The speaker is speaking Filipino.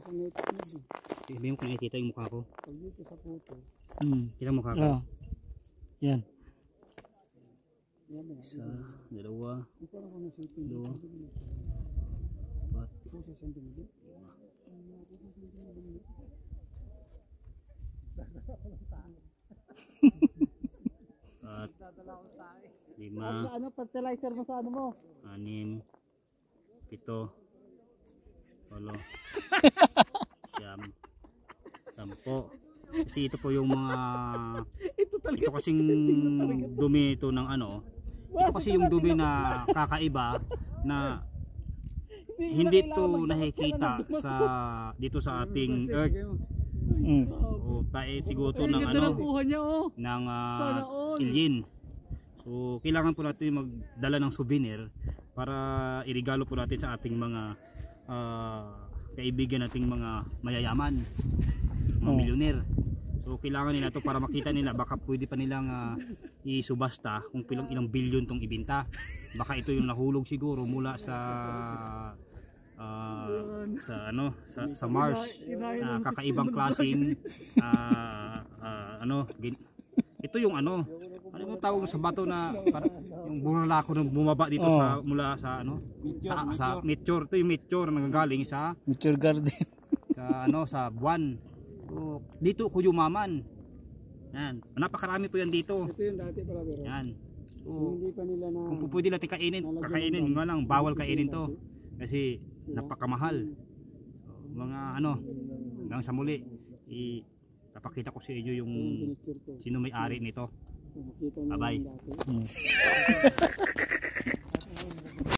sa native. Sabi mo kung nakikita yung mukha ko. Pag dito sa puto. Kita mukha ko. Yan. Isa, dalawa, Ito lang kung nasipin. dalawa, apat, Puso centimeter. at lima, Ano fertilizer mo sa ano mo? anim, pito, walo, siyam, sampo. Kasi ito po yung mga ito kasing dumi ito ng ano. Ito kasi yung dumi na kakaiba na hindi ito nakikita sa dito sa ating earth. O tae siguro to ng ano ng alien. So kailangan po natin magdala ng souvenir para iregalo po natin sa ating mga kaibigan nating mga mayayaman, mga milyonер. So kailangan nila to para makita nila, baka pwede pa nilang isubasta kung ilang bilyon tong ibenta. Baka ito yung nahulog siguro mula sa sa Mars, kakaibang klaseng ito yung ano mo tawag sa bato na yung burlako na bumaba dito sa mula sa sa meteor. Ito yung meteor na nanggaling sa Meteor Garden. sa buwan. So, dito ko yumaman. Yan. Napakarami po yan dito. Ito yung dati pala pero. Yan. So, Hindi pa nila na kung pwede natin kainin, kakainin. Nga lang, bawal kainin to. Kasi napakamahal. So, mga hanggang sa muli, ipapakita ko sa inyo yung sino may-ari nito. Bye-bye.